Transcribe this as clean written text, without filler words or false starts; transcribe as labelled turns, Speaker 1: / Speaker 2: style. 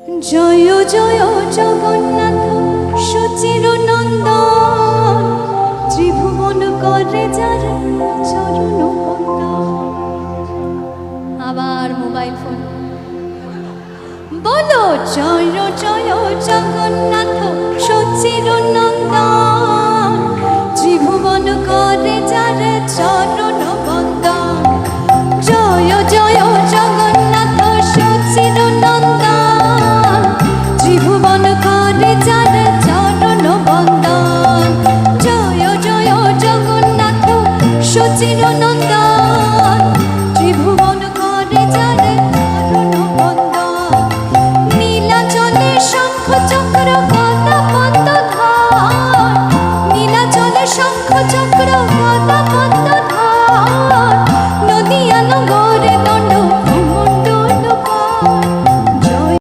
Speaker 1: জয় জয় জগন্নাথ সুচির নন্দন, ত্রিভুবন করে যার চরণ বন্দন। আবার মোবাইল ফোন বলো, জয় জয় জগন্নাথ সুচির নন্দন, ত্রিভুবন করে যার চরণ